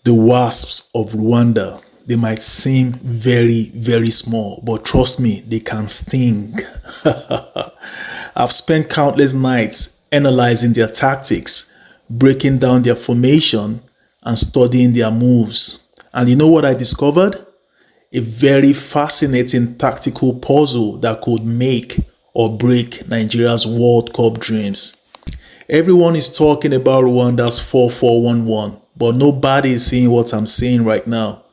The Wasps of Rwanda, they might seem very, very small, but trust me, they can sting. I've spent countless nights analyzing their tactics, breaking down their formation, and studying their moves. And you know what I discovered? A very fascinating tactical puzzle that could make or break Nigeria's World Cup dreams. Everyone is talking about Rwanda's 4-4-1-1, but nobody is seeing what I'm seeing right now.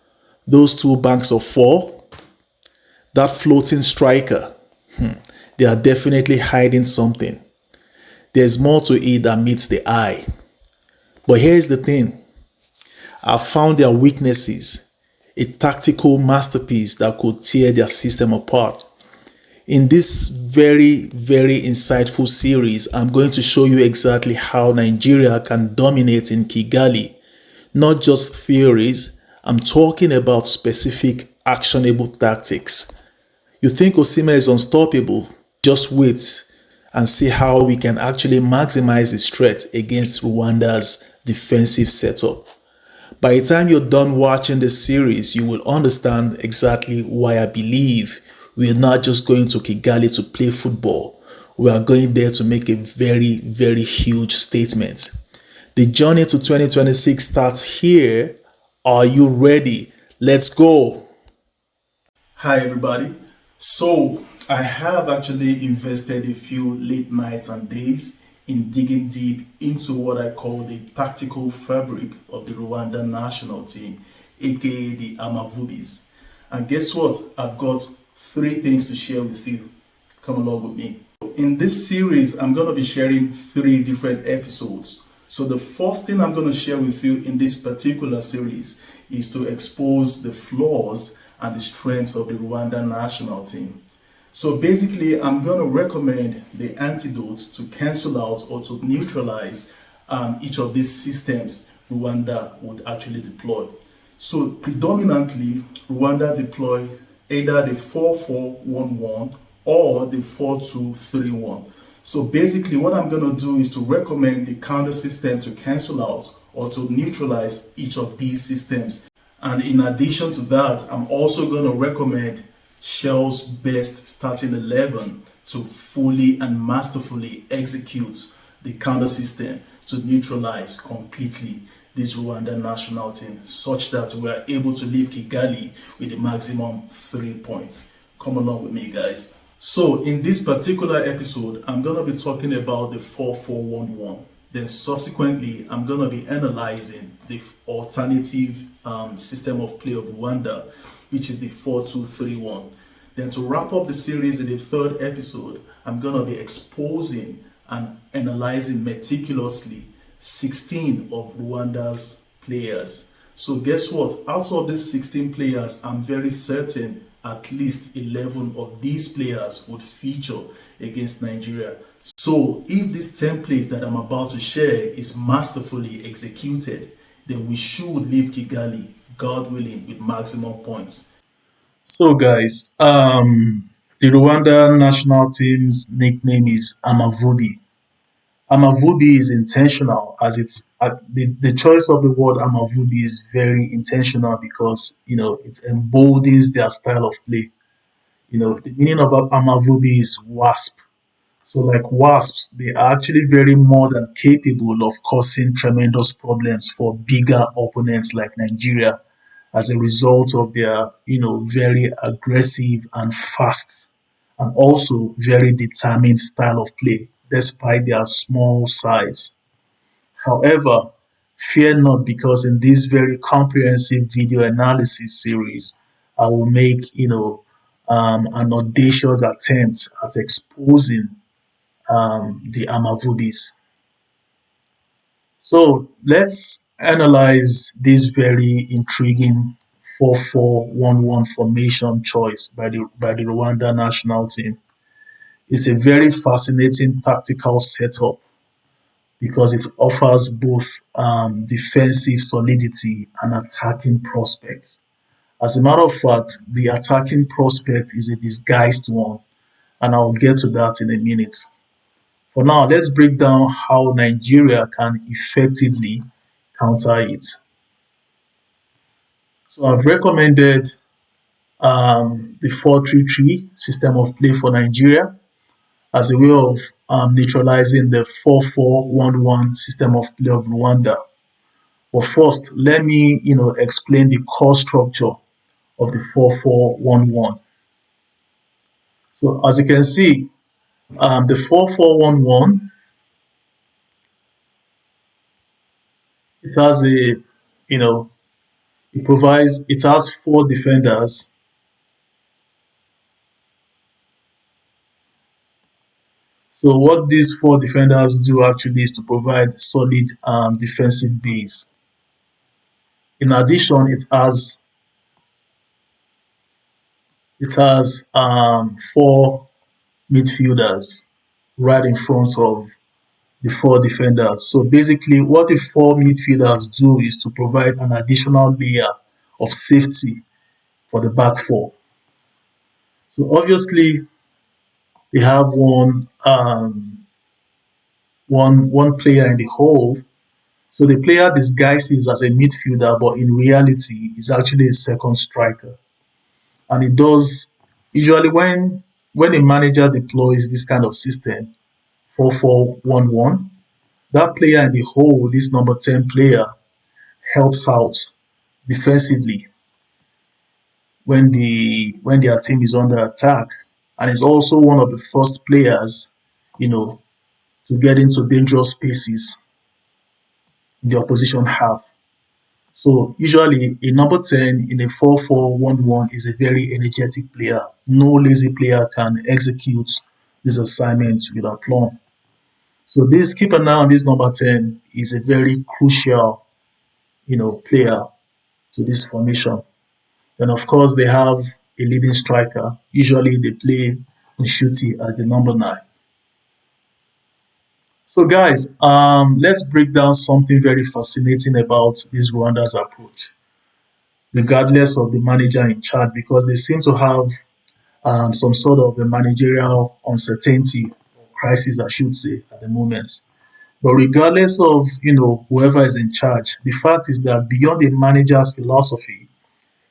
Those two banks of four, that floating striker, they are definitely hiding something. There's more to it than meets the eye. But here's the thing. I found their weaknesses, a tactical masterpiece that could tear their system apart. In this very, very insightful series, I'm going to show you exactly how Nigeria can dominate in Kigali. Not just theories, I'm talking about specific actionable tactics. You think Osimhen is unstoppable? Just wait and see how we can actually maximize his threat against Rwanda's defensive setup. By the time you're done watching this series, you will understand exactly why I believe we are not just going to Kigali to play football. We are going there to make a very, very huge statement. The journey to 2026 starts here. Are you ready? Let's go. Hi, everybody. So, I have actually invested a few late nights and days in digging deep into what I call the tactical fabric of the Rwandan national team, aka the Amavubis. And guess what? I've got 3 things to share with you. Come along with me. In this series, I'm going to be sharing 3 different episodes. So the first thing I'm going to share with you in this particular series is to expose the flaws and the strengths of the Rwandan national team. So basically, I'm going to recommend the antidote to cancel out or to neutralize each of these systems Rwanda would actually deploy. So predominantly, Rwanda deploy either the 4-4-1-1 or the 4-2-3-1. So basically what I'm going to do is to recommend the counter system to cancel out or to neutralize each of these systems. And in addition to that, I'm also going to recommend Shell's best starting 11 to fully and masterfully execute the counter system to neutralize completely this Rwandan national team, such that we are able to leave Kigali with a maximum 3 points. Come along with me, guys. So in this particular episode, I'm going to be talking about the 4-4-1-1. Then subsequently, I'm going to be analyzing the alternative system of play of Rwanda, which is the 4-2-3-1. Then to wrap up the series in the 3rd episode, I'm going to be exposing and analyzing meticulously 16 of Rwanda's players. So guess what? Out of these 16 players, I'm very certain at least 11 of these players would feature against Nigeria. So if this template that I'm about to share is masterfully executed, then we should leave Kigali, God willing, with maximum points. So guys, the Rwanda national team's nickname is Amavubi. Amavubi is intentional, as the choice of the word Amavubi is very intentional because it embodies their style of play. The meaning of Amavubi is wasp. So like wasps, they are actually very more than capable of causing tremendous problems for bigger opponents like Nigeria as a result of their very aggressive and fast and also very determined style of play despite their small size. However, fear not, because in this very comprehensive video analysis series, I will make an audacious attempt at exposing the Amavubis. So let's analyze this very intriguing 4-4-1-1 formation choice by the Rwanda national team. It's a very fascinating tactical setup because it offers both defensive solidity and attacking prospects. As a matter of fact, the attacking prospect is a disguised one, and I'll get to that in a minute. For now, let's break down how Nigeria can effectively counter it. So I've recommended the 4-3-3 system of play for Nigeria as a way of neutralizing the 4-4-1-1 system of play of Rwanda. But first, let me explain the core structure of the 4-4-1-1. So as you can see, the 4-4-1-1, it has a you know it has four defenders. So what these four defenders do actually is to provide solid defensive base. In addition, it has four midfielders right in front of the four defenders. So basically, what the four midfielders do is to provide an additional layer of safety for the back four. So obviously, they have one player in the hole. So the player disguises as a midfielder, but in reality is actually a second striker. And it does usually when a manager deploys this kind of system, 4-4-1-1, that player in the hole, this number 10 player, helps out defensively when their team is under attack, and is also one of the first players, you know, to get into dangerous spaces in the opposition half. So usually a number 10 in a 4-4-1-1 is a very energetic player. No lazy player can execute this assignment with aplomb. So this keep an eye on this number 10 is a very crucial, player to this formation. And of course they have a leading striker. Usually they play Nshuti as the number 9. So guys, let's break down something very fascinating about this Rwanda's approach, regardless of the manager in charge, because they seem to have some sort of a managerial uncertainty or crisis, I should say, at the moment. But regardless of whoever is in charge, the fact is that beyond the manager's philosophy,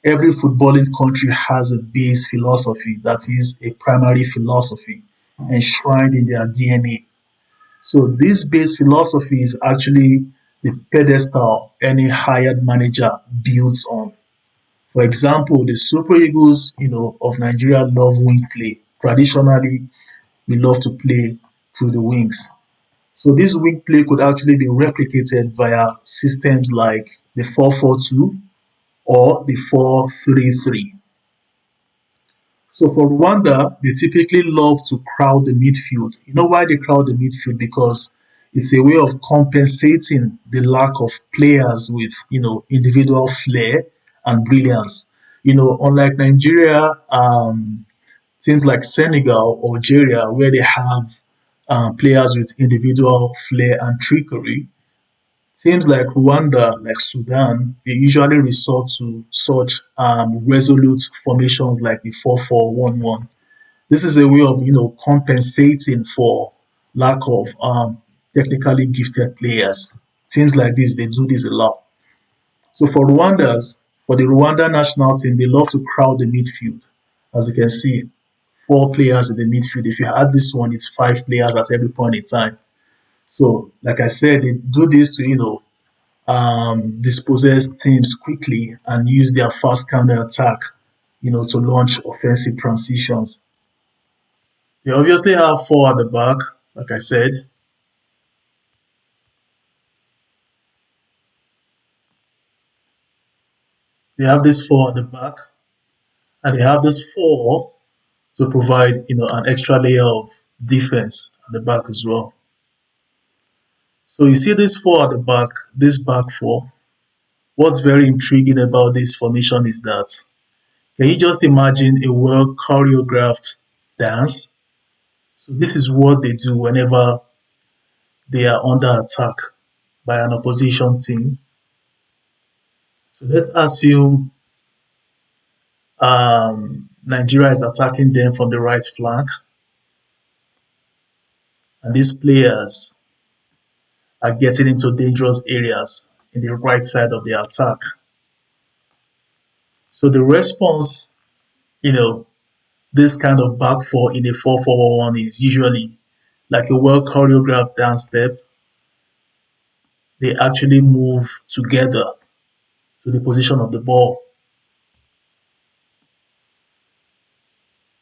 every footballing country has a base philosophy that is a primary philosophy enshrined in their DNA. So this base philosophy is actually the pedestal any hired manager builds on. For example, the Super Eagles, of Nigeria love wing play. Traditionally, we love to play through the wings. So this wing play could actually be replicated via systems like the 4-4-2 or the 4-3-3. So for Rwanda, they typically love to crowd the midfield. You know why they crowd the midfield? Because it's a way of compensating the lack of players with, individual flair and brilliance. Unlike Nigeria, teams like Senegal or Algeria, where they have players with individual flair and trickery, teams like Rwanda, like Sudan, they usually resort to such resolute formations like the 4-4-1-1. This is a way of compensating for lack of technically gifted players. Teams like this, they do this a lot. So for the Rwanda national team, they love to crowd the midfield. As you can see, four players in the midfield. If you add this one, it's five players at every point in time. So, like I said, they do this to dispossess teams quickly and use their fast counter attack, to launch offensive transitions. They obviously have four at the back, like I said. They have this four at the back, and they have this four to provide, an extra layer of defense at the back as well. So you see this four at the back, this back four. What's very intriguing about this formation is that can you just imagine a well choreographed dance? So this is what they do whenever they are under attack by an opposition team. So let's assume Nigeria is attacking them from the right flank, and these players are getting into dangerous areas in the right side of the attack. So the response, you know, this kind of back four in a 4-4-1 is usually like a well choreographed dance step. They actually move together to the position of the ball.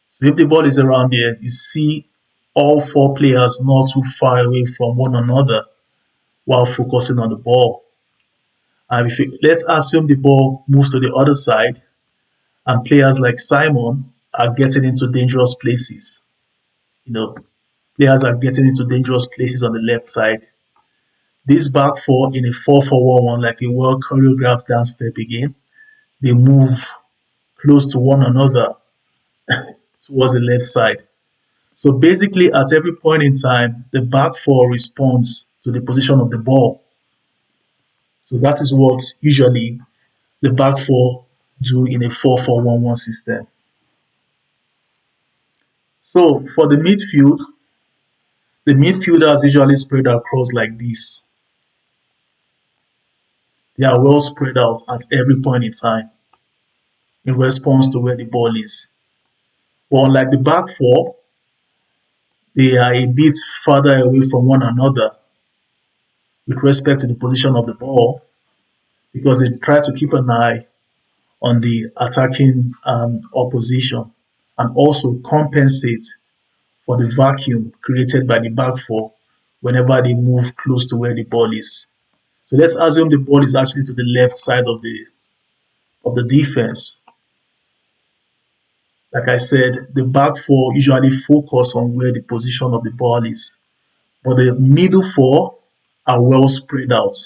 So if the ball is around there, you see all four players not too far away from one another while focusing on the ball. And if let's assume the ball moves to the other side and players like Simon are getting into dangerous places. You know, players are getting into dangerous places on the left side. This back four in a 4-4-1-1, like a well choreographed dance step again, they move close to one another towards the left side. So basically, at every point in time, the back four responds to the position of the ball. So that is what usually the back four do in a 4-4-1-1 system. So for the midfielders usually spread across like this. They are well spread out at every point in time in response to where the ball is. But unlike the back four, they are a bit further away from one another with respect to the position of the ball because they try to keep an eye on the attacking opposition and also compensate for the vacuum created by the back four whenever they move close to where the ball is. So let's assume the ball is actually to the left side of the defense. Like I said, the back four usually focus on where the position of the ball is, but the middle four are well spread out.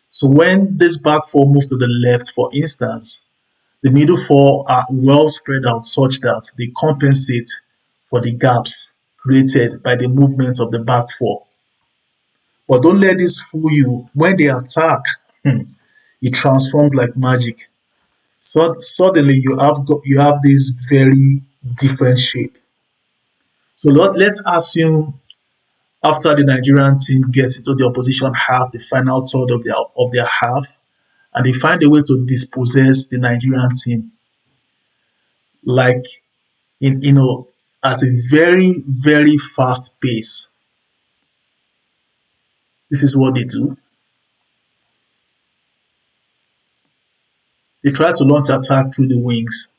So when this back four moves to the left, for instance, the middle four are well spread out such that they compensate for the gaps created by the movement of the back four. But don't let this fool you. When they attack, it transforms like magic. So suddenly you have this very different shape. So let's assume after the Nigerian team gets into the opposition half, the final third of their half, and they find a way to dispossess the Nigerian team, like in at a very very fast pace. This is what they do. They try to launch attack through the wings,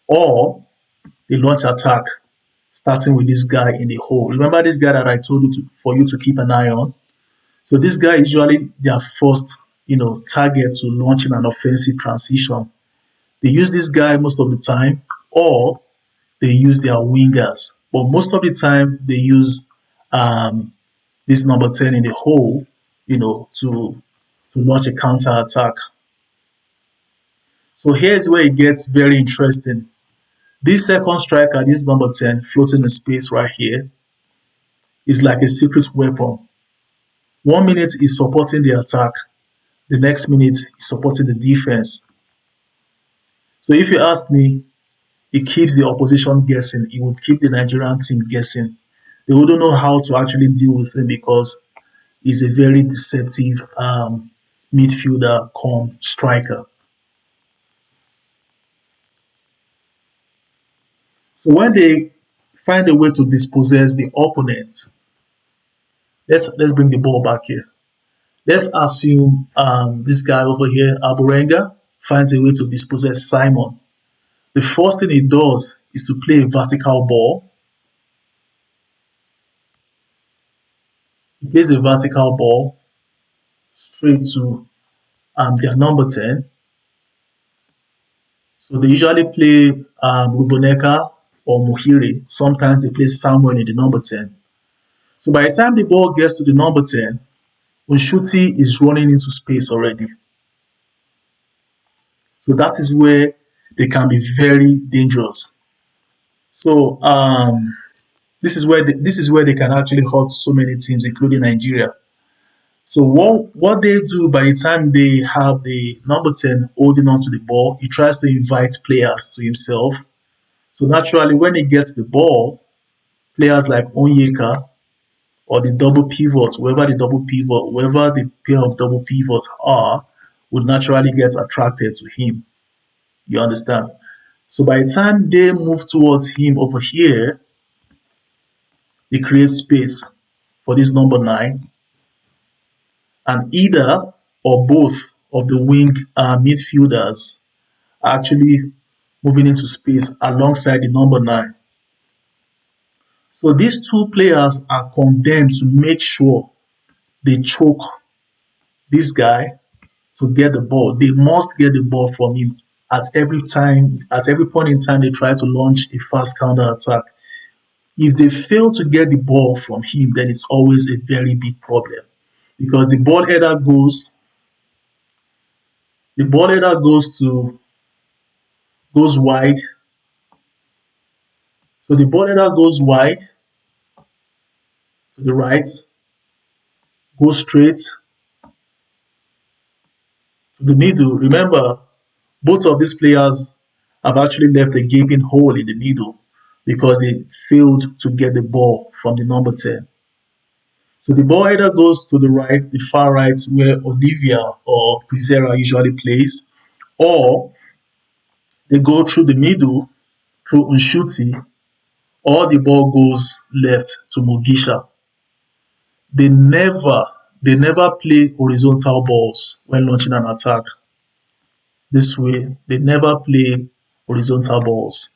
or they launch attack starting with this guy in the hole. Remember this guy that I told you for you to keep an eye on. So this guy is usually their first, target to launching an offensive transition. They use this guy most of the time, or they use their wingers. But most of the time, they use this number 10 in the hole, to launch a counter attack. So here's where it gets very interesting. This second striker, this number 10, floating in space right here, is like a secret weapon. 1 minute is supporting the attack, the next minute is supporting the defense. So if you ask me, it keeps the opposition guessing. It would keep the Nigerian team guessing. They wouldn't know how to actually deal with him because he's a very deceptive midfielder come striker. So when they find a way to dispossess the opponent, let's bring the ball back here. Let's assume this guy over here, Aburenga, finds a way to dispossess Simon. The first thing he does is to play a vertical ball. He plays a vertical ball straight to their number 10. So they usually play Ruboneka or Muhire. Sometimes they play someone in the number 10. So by the time the ball gets to the number 10, Unshuti is running into space already. So that is where they can be very dangerous. So this is where they can actually hurt so many teams, including Nigeria. So what they do by the time they have the number 10 holding on to the ball, he tries to invite players to himself. So naturally, when he gets the ball, players like Onyeka or the double pivot, whoever the pair of double pivots are, would naturally get attracted to him. You understand? So by the time they move towards him over here, they create space for this number nine, and either or both of the wing midfielders are actually moving into space alongside the number nine. So these two players are condemned to make sure they choke this guy to get the ball. They must get the ball from him at every point in time they try to launch a fast counter attack. If they fail to get the ball from him, then it's always a very big problem because the ball either goes wide. So the ball either goes wide to the right, goes straight to the middle. Remember, both of these players have actually left a gaping hole in the middle because they failed to get the ball from the number 10. So the ball either goes to the right, the far right, where Olivia or Quizera usually plays, or they go through the middle through Unshuti, or the ball goes left to Mugisha. They never they never play horizontal balls when launching an attack. This way, they never play horizontal balls.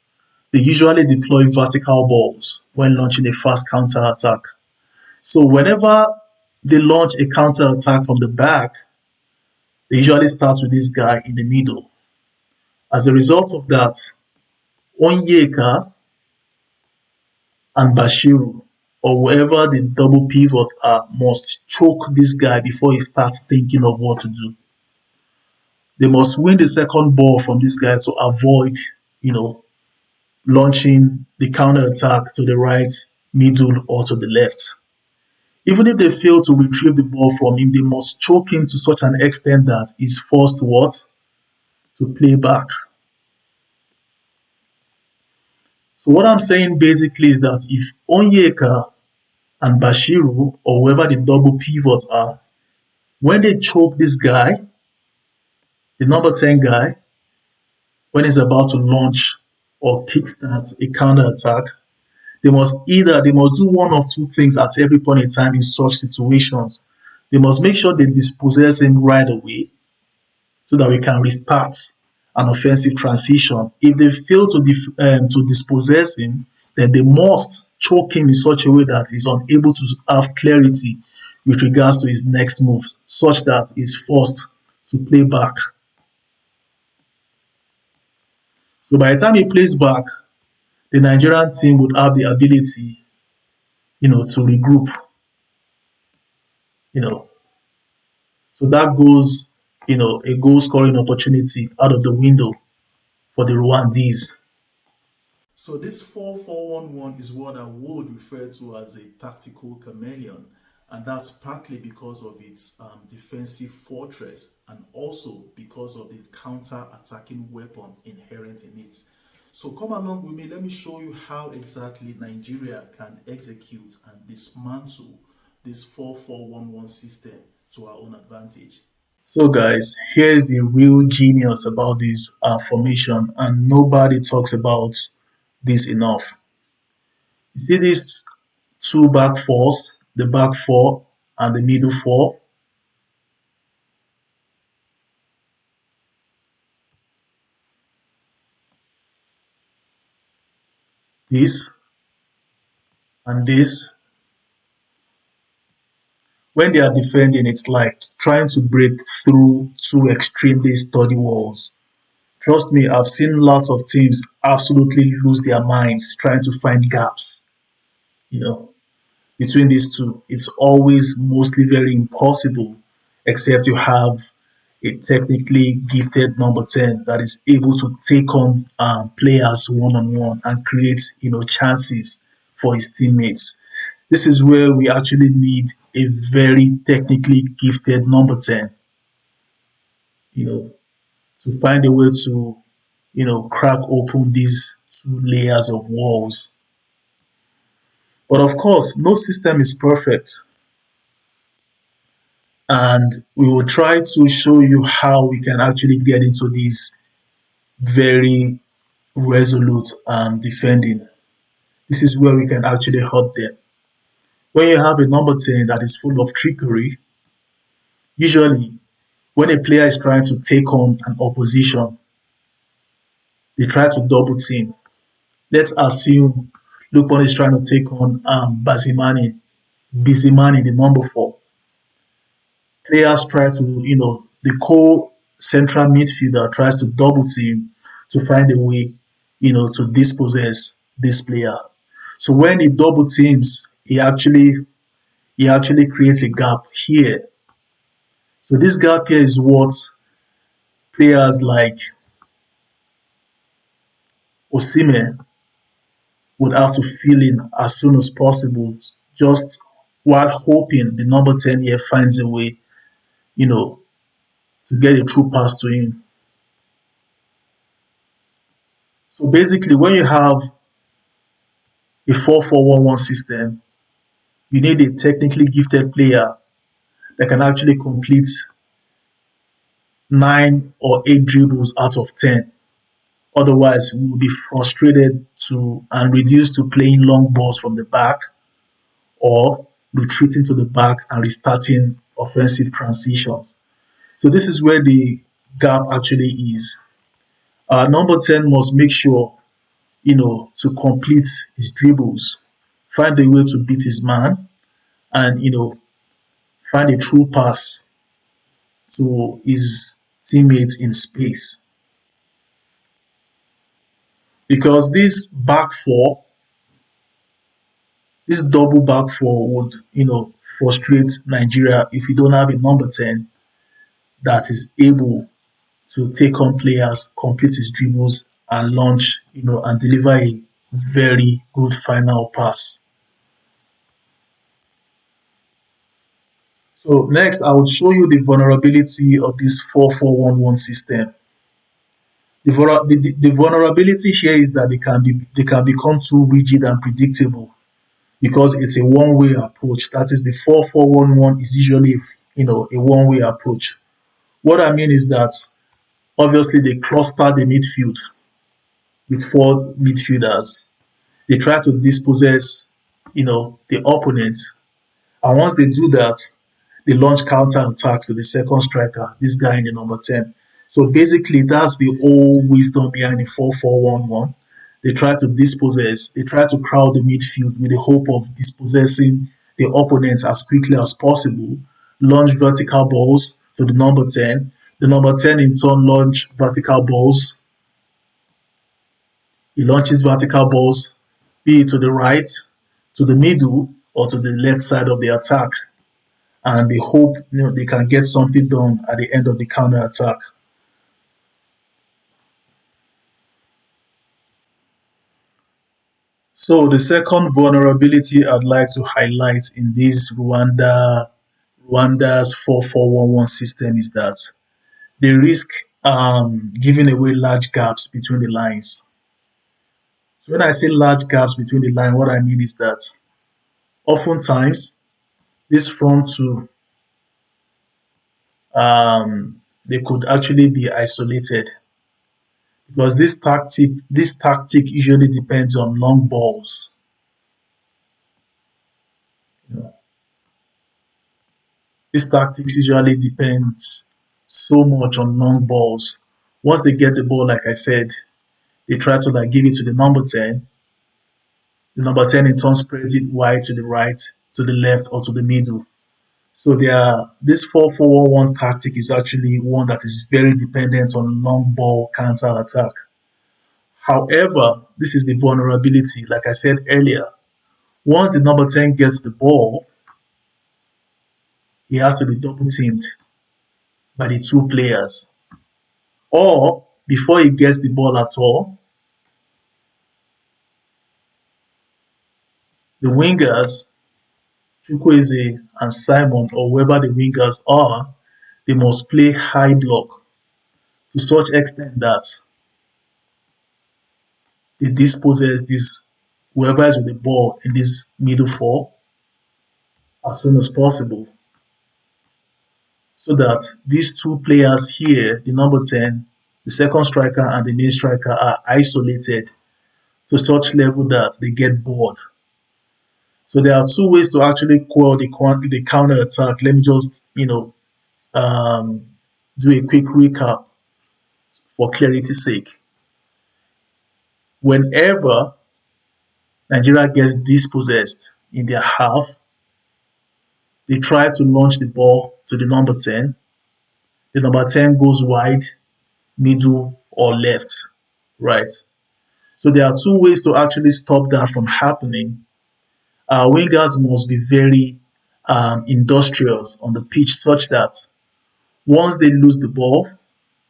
They usually deploy vertical balls when launching a fast counter attack. So whenever they launch a counter attack from the back, they usually start with this guy in the middle. As a result of that, Onyeka and Bashiru, or whoever the double pivots are, must choke this guy before he starts thinking of what to do. They must win the second ball from this guy to avoid, you know, launching the counter attack to the right, middle, or to the left. Even if they fail to retrieve the ball from him, they must choke him to such an extent that he's forced to what? To play back. So what I'm saying basically is that if Onyeka and Bashiru, or whoever the double pivots are, when they choke this guy, the number 10 guy, when he's about to launch or kickstart a counter attack, they must do one of two things at every point in time in such situations. They must make sure they dispossess him right away so that we can restart an offensive transition. If they fail to dispossess him, then they must choke him in such a way that he's unable to have clarity with regards to his next move, such that he's forced to play back. So by the time he plays back, the Nigerian team would have the ability, to regroup, you know. So that goes, a goal scoring opportunity out of the window for the Rwandese. So this 4-4-1-1 is what I would refer to as a tactical chameleon, and that's partly because of its defensive fortress and also because of the counter-attacking weapon inherent in it. So come along with me, let me show you how exactly Nigeria can execute and dismantle this 4-4-1-1 system to our own advantage. So, guys, here's the real genius about this formation, and nobody talks about this enough. You see these two back fours, the back four and the middle four. This and this. When they are defending, it's like trying to break through two extremely sturdy walls. Trust me, I've seen lots of teams absolutely lose their minds trying to find gaps, you know, between these two. It's always mostly very impossible, except you have a technically gifted number 10 that is able to take on players one on one and create, chances for his teammates. This is where we actually need a very technically gifted number 10, you know, to find a way to, crack open these two layers of walls. But of course, no system is perfect. And we will try to show you how we can actually get into this very resolute and defending. This is where we can actually hurt them. When you have a number 10 that is full of trickery, usually when a player is trying to take on an opposition, they try to double team. Let's assume Lupon is trying to take on Bizimani, the number 4. Players try to, the central midfielder tries to double team to find a way, to dispossess this player. So when he double teams, he actually creates a gap here. So this gap here is what players like Osimhen would have to fill in as soon as possible, just while hoping the number 10 here finds a way, you know, to get a true pass to him. So basically, when you have a 4-4-1-1 system, you need a technically gifted player that can actually complete 9 or 8 dribbles out of 10. Otherwise, we will be frustrated to and reduced to playing long balls from the back or retreating to the back and restarting offensive transitions. So this is where the gap actually is. Number 10 must make sure, to complete his dribbles, find a way to beat his man, and, find a true pass to his teammates in space. Because this double back four would, frustrate Nigeria if you don't have a number 10 that is able to take on players, complete his dribbles, and launch, and deliver a very good final pass. So next, I will show you the vulnerability of this 4-4-1-1 system. The vulnerability here is that they can become too rigid and predictable because it's a one-way approach. That is, the 4-4-1-1 is usually a one-way approach. What I mean is that obviously they cluster the midfield with 4 midfielders. They try to dispossess, the opponent. And once they do that, they launch counter attacks to the second striker, this guy in the number 10. So basically, that's the whole wisdom behind the 4-4-1-1. They try to dispossess, they try to crowd the midfield with the hope of dispossessing the opponents as quickly as possible, launch vertical balls to the number 10. The number 10 in turn launch vertical balls. He launches vertical balls, be it to the right, to the middle, or to the left side of the attack. And they hope they can get something done at the end of the counter attack. So the second vulnerability I'd like to highlight in this Rwanda's 4-4-1-1 system is that they risk giving away large gaps between the lines. So when I say large gaps between the line, what I mean is that oftentimes this front two they could actually be isolated because this tactic usually depends on long balls. You know, this tactics usually depends so much on long balls. Once they get the ball, like I said, they try to give it to the number 10. The number 10 in turn spreads it wide to the right, to the left, or to the middle. So this 4-4-1-1 tactic is actually one that is very dependent on long ball counter attack. However, this is the vulnerability. Like I said earlier, once the number 10 gets the ball, he has to be double teamed by the 2 players. Or before he gets the ball at all, the wingers, Chukwueze and Simon, or whoever the wingers are, they must play high block to such extent that they dispossess this whoever is with the ball in this middle four as soon as possible. So that these 2 players here, the number 10, the second striker and the main striker are isolated to such level that they get bored. So there are two ways to actually quell the counter attack. Let me just um, do a quick recap for clarity's sake. Whenever Nigeria gets dispossessed in their half, they try to launch the ball to the number 10. The number 10 goes wide, middle, or left, right? So there are two ways to actually stop that from happening. Our wingers must be very industrious on the pitch such that once they lose the ball,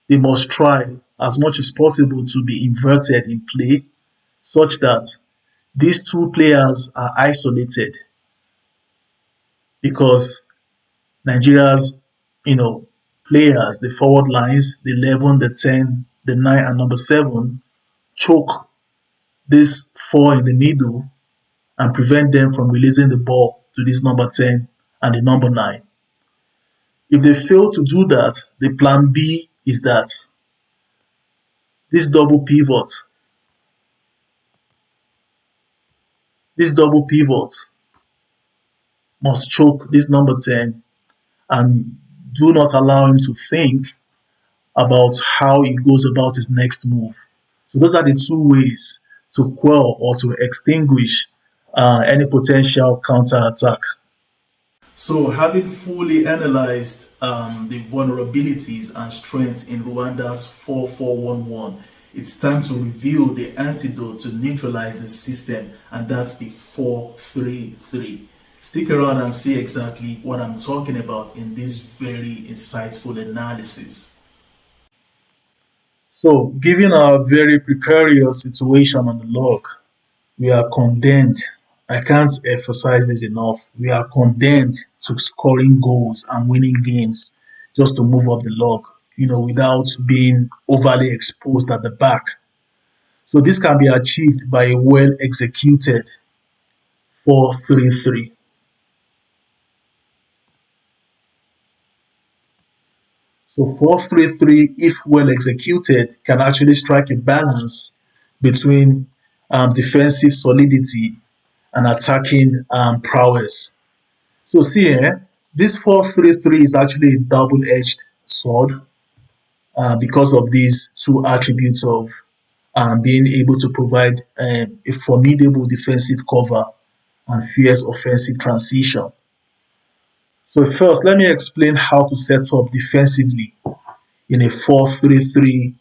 they must try as much as possible to be inverted in play such that these two players are isolated because Nigeria's, players, the forward lines, the 11, the 10, the 9, and number 7, choke this 4 in the middle and prevent them from releasing the ball to this number 10 and the number 9. If they fail to do that, the plan B is that this double pivot, this double pivot must choke this number 10 and do not allow him to think about how he goes about his next move. So those are the two ways to quell or to extinguish any potential counterattack. So, having fully analyzed the vulnerabilities and strengths in Rwanda's 4-4-1-1, it's time to reveal the antidote to neutralize the system, and that's the 4-3-3. Stick around and see exactly what I'm talking about in this very insightful analysis. So, given our very precarious situation on the log, we are condemned. I can't emphasize this enough. We are condemned to scoring goals and winning games just to move up the log, without being overly exposed at the back. So this can be achieved by a well executed 4-3-3. So 4-3-3, if well executed, can actually strike a balance between defensive solidity and attacking prowess. So see here, this 4-3-3 is actually a double-edged sword because of these two attributes of being able to provide a formidable defensive cover and fierce offensive transition. So first, let me explain how to set up defensively in a 4-3-3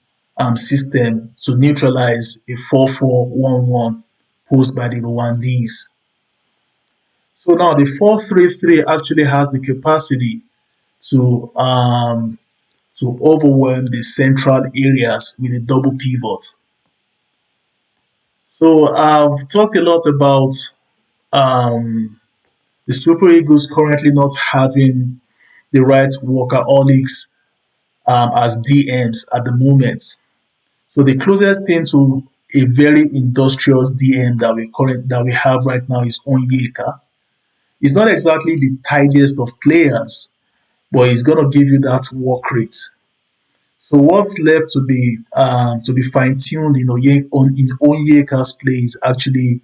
system to neutralize a 4-4-1-1 posed by the Rwandese. So now the 4-3-3 actually has the capacity to overwhelm the central areas with a double pivot. So I've talked a lot about the Super Eagles currently not having the right workaholics as DMs at the moment. So the closest thing to a very industrious DM that we have right now is Onyeka. He's not exactly the tidiest of players, but he's gonna give you that work rate. So what's left to be fine tuned in Onyeka's play is actually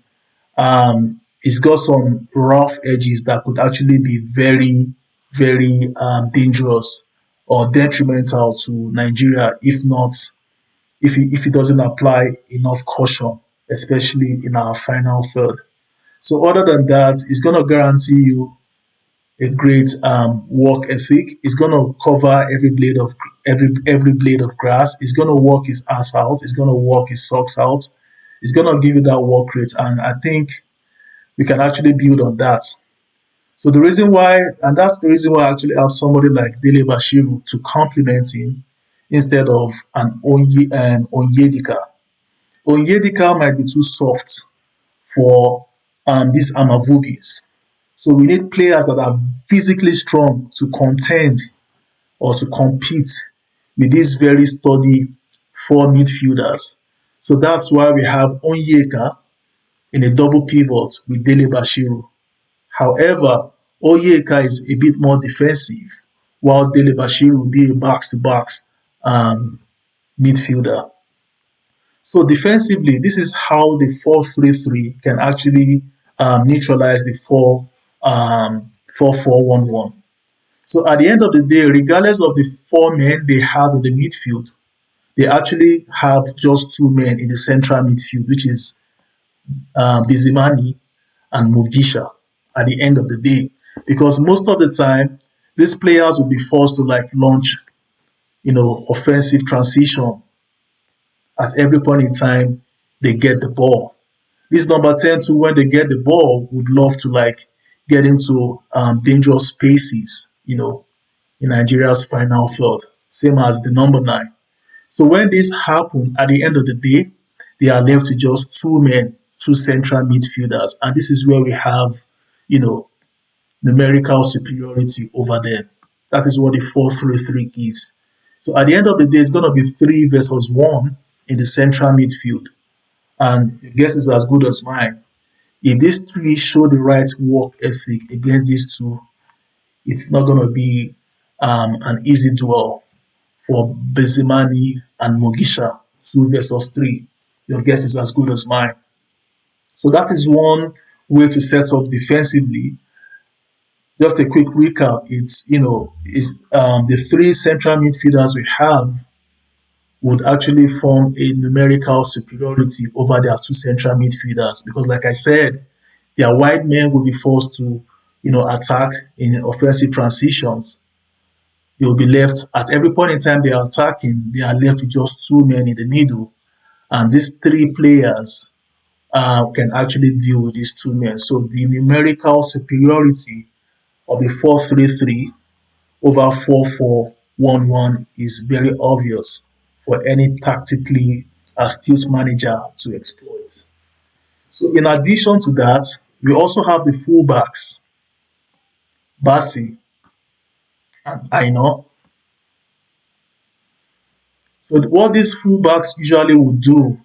he's got some rough edges that could actually be very very dangerous or detrimental to Nigeria if he doesn't apply enough caution, especially in our final third. So other than that, it's gonna guarantee you a great work ethic. He's gonna cover every blade of grass. He's gonna work his ass out. He's gonna work his socks out. He's gonna give you that work rate, and I think we can actually build on that. So the reason why, and that's the reason why I actually have somebody like Dele Bashiru to complement him instead of an Onyedika. Onyedika might be too soft for these Amavubis. So we need players that are physically strong to contend or to compete with these very sturdy four midfielders. So that's why we have Onyeka in a double pivot with Dele Bashiru. However, Onyeka is a bit more defensive, while Dele Bashiru will be a box to box midfielder. So defensively, this is how the 4-3-3 can actually neutralize the 4-4-1-1. So at the end of the day, regardless of the four men they have in the midfield, they actually have just two men in the central midfield, which is Bizimani and Mugisha at the end of the day. Because most of the time, these players will be forced to like launch, offensive transition at every point in time they get the ball. This number 10 too, when they get the ball, would love to like get into dangerous spaces, in Nigeria's final third, same as the number 9. So when this happen, at the end of the day, they are left with just two men, two central midfielders, and this is where we have, you know, numerical superiority over them. That is what the 4-3-3 gives. So at the end of the day, it's going to be 3 versus 1 in the central midfield. And your guess is as good as mine. If these three show the right work ethic against these two, it's not going to be an easy duel for Bezimani and Mugisha, 2 versus 3. Your guess is as good as mine. So that is one way to set up defensively. Just a quick recap: the 3 central midfielders we have would actually form a numerical superiority over their 2 central midfielders because, like I said, their wide men will be forced to, attack in offensive transitions. They will be left at every point in time they are attacking. They are left with just 2 men in the middle, and these 3 players can actually deal with these 2 men. So the numerical superiority of the 4-3-3 over 4-4-1-1 is very obvious for any tactically astute manager to exploit. So in addition to that, we also have the fullbacks, Basi and Aino. So what these fullbacks usually would do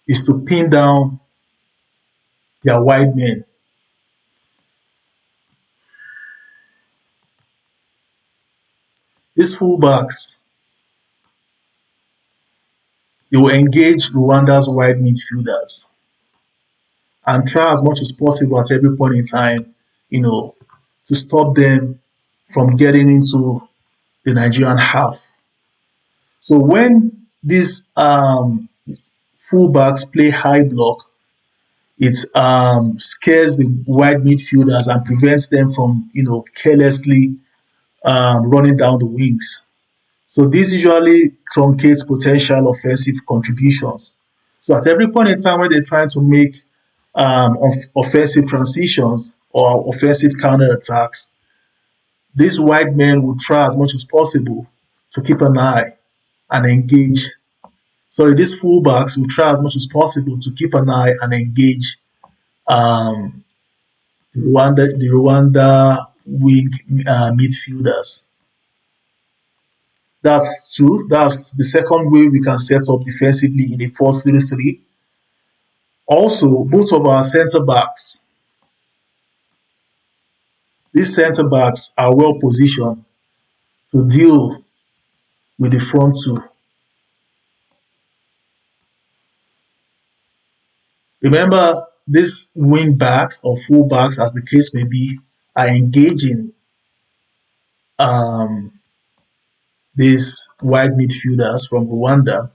is to pin down their wide men. These fullbacks, they will engage Rwanda's wide midfielders and try as much as possible at every point in time, to stop them from getting into the Nigerian half. So when these fullbacks play high block, it scares the wide midfielders and prevents them from, carelessly running down the wings. So this usually truncates potential offensive contributions. So at every point in time when they're trying to make offensive transitions or offensive counterattacks, these wide men will try as much as possible to keep an eye and engage. Sorry, these fullbacks will try as much as possible to keep an eye and engage um, the Rwanda wing midfielders. That's two. That's the second way we can set up defensively in a 4-3-3. Also, both of our centre backs, these centre backs are well positioned to deal with the front two. Remember, these wing backs or full backs, as the case may be, are engaging um, these wide midfielders from Rwanda.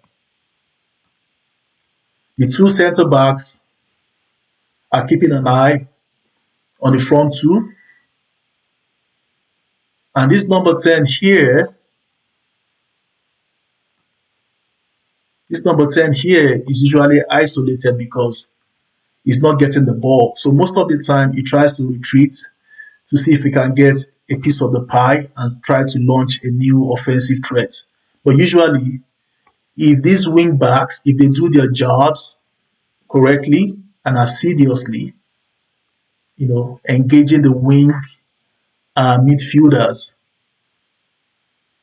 The 2 centre backs are keeping an eye on the front two. And this number 10 here, is usually isolated because he's not getting the ball. So most of the time he tries to retreat to see if he can get a piece of the pie and try to launch a new offensive threat. But usually, if these wing backs, if they do their jobs correctly and assiduously, engaging the wing midfielders,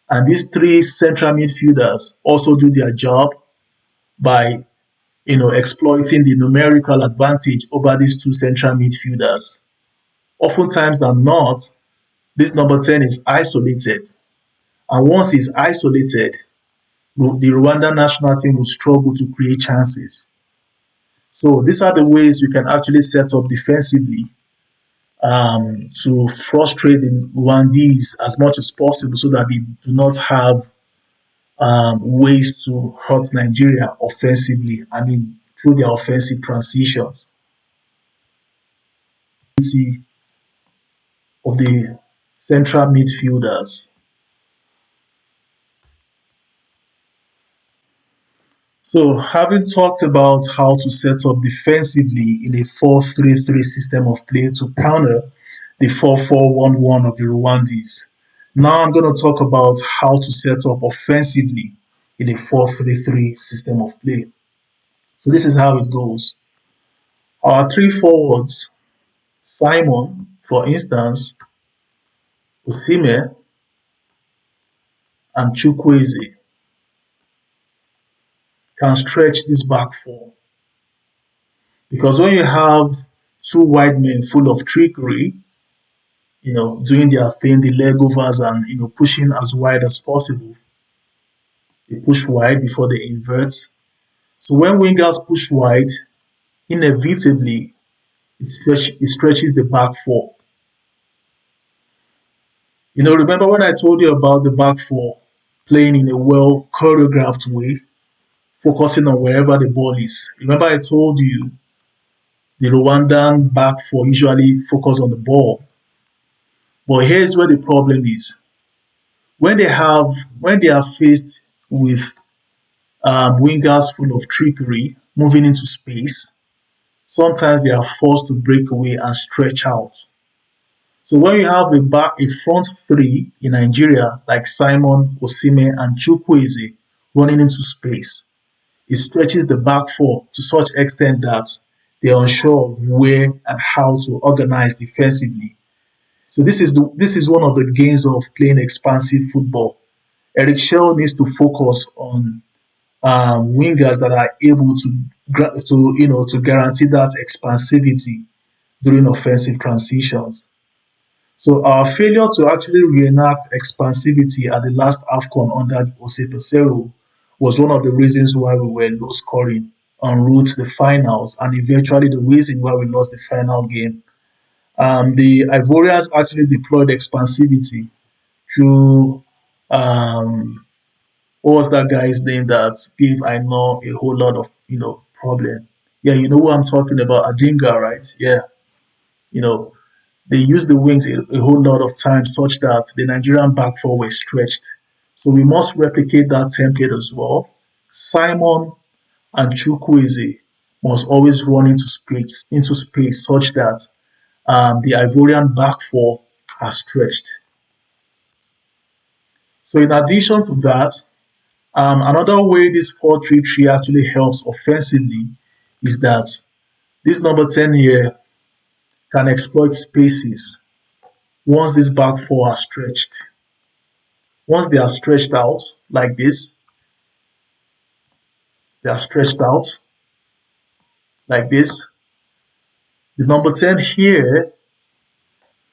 and these 3 central midfielders also do their job by, exploiting the numerical advantage over these 2 central midfielders. Oftentimes than not, this number 10 is isolated. And once he's isolated, the Rwandan national team will struggle to create chances. So these are the ways you can actually set up defensively to frustrate the Rwandese as much as possible so that they do not have ways to hurt Nigeria offensively. I mean, through their offensive transitions. Of the central midfielders. So, having talked about how to set up defensively in a 4-3-3 system of play to counter the 4-4-1-1 of the Rwandese, now I'm going to talk about how to set up offensively in a 4-3-3 system of play. So, this is how it goes. Our three forwards, Simon, for instance, Osime, and Chukwueze, can stretch this back four. Because when you have two wide men full of trickery, doing their thing, the leg overs and pushing as wide as possible. They push wide before they invert. So when wingers push wide, inevitably it stretches the back four. Remember when I told you about the back four playing in a well choreographed way, focusing on wherever the ball is. Remember I told you the Rwandan back four usually focus on the ball. But here's where the problem is. When they are faced with wingers full of trickery moving into space, sometimes they are forced to break away and stretch out. So when you have a front three in Nigeria like Simon, Osime, and Chukwueze running into space, it stretches the back four to such extent that they're unsure of where and how to organize defensively. So this is one of the gains of playing expansive football. Eric Shell needs to focus on wingers that are able to guarantee that expansivity during offensive transitions. So our failure to actually reenact expansivity at the last AFCON under Jose Peseiro was one of the reasons why we were low scoring en route to the finals, and eventually the reason why we lost the final game. The Ivorians actually deployed expansivity through what was that guy's name that gave I know a whole lot of problem? Yeah, you know what I'm talking about, Adinga, right? Yeah, you know they used the wings a whole lot of times such that the Nigerian back four were stretched. So we must replicate that template as well. Simon and Chukwueze must always run into space such that the Ivorian back four are stretched. So in addition to that, another way this 4-3-3 actually helps offensively is that this number 10 here can exploit spaces once this back four are stretched. Once they are stretched out like this, they are stretched out like this. The number 10 here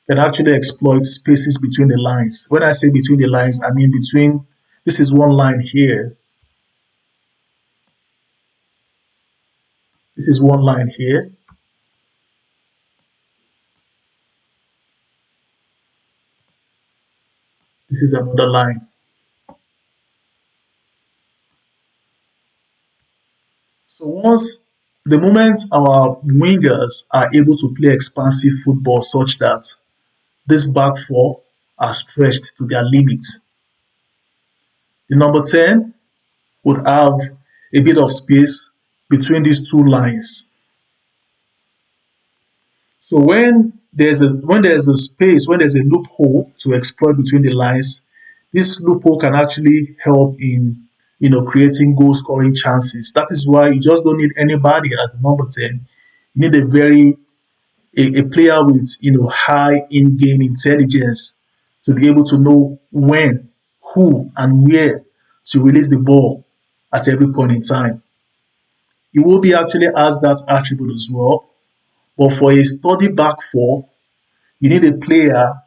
can actually exploit spaces between the lines. When I say between the lines, I mean this is one line here. This is one line here. This is another line. So the moment our wingers are able to play expansive football such that this back four are stretched to their limits, the number 10 would have a bit of space between these two lines. So when there's a loophole to exploit between the lines, this loophole can actually help in creating goal scoring chances. That is why you just don't need anybody as the number 10. You need a player with high in-game intelligence to be able to know when, who, and where to release the ball at every point in time. Iwobi actually has that attribute as well. But for a sturdy back four, you need a player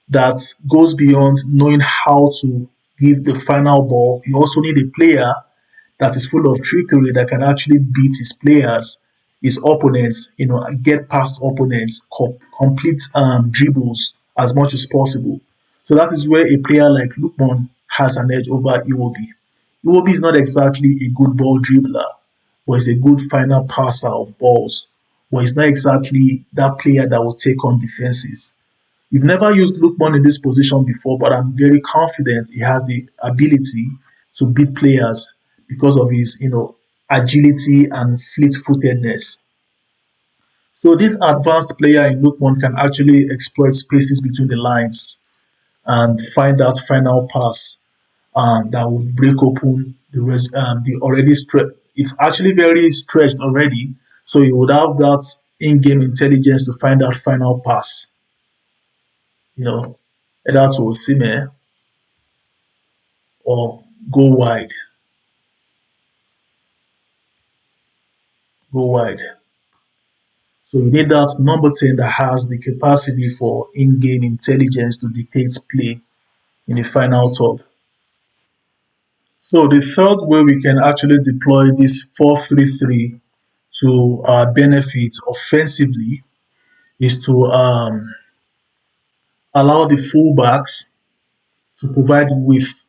that goes beyond knowing how to give the final ball. You also need a player that is full of trickery that can actually beat his players, his opponents, get past opponents, complete dribbles as much as possible. So that is where a player like Lukman has an edge over Iwobi. Iwobi is not exactly a good ball dribbler, but he's a good final passer of balls. But he's not exactly that player that will take on defenses. We've never used Lukman in this position before, but I'm very confident he has the ability to beat players because of his, agility and fleet-footedness. So this advanced player in Lukman can actually exploit spaces between the lines and find that final pass that would break open the already stretched. It's actually very stretched already, so you would have that in-game intelligence to find that final pass. You know, either to Osimhen or go wide, go wide. So you need that number 10 that has the capacity for in-game intelligence to dictate play in the final third. So the third way we can actually deploy this 4-3-3 to our benefit offensively is to allow the fullbacks to provide width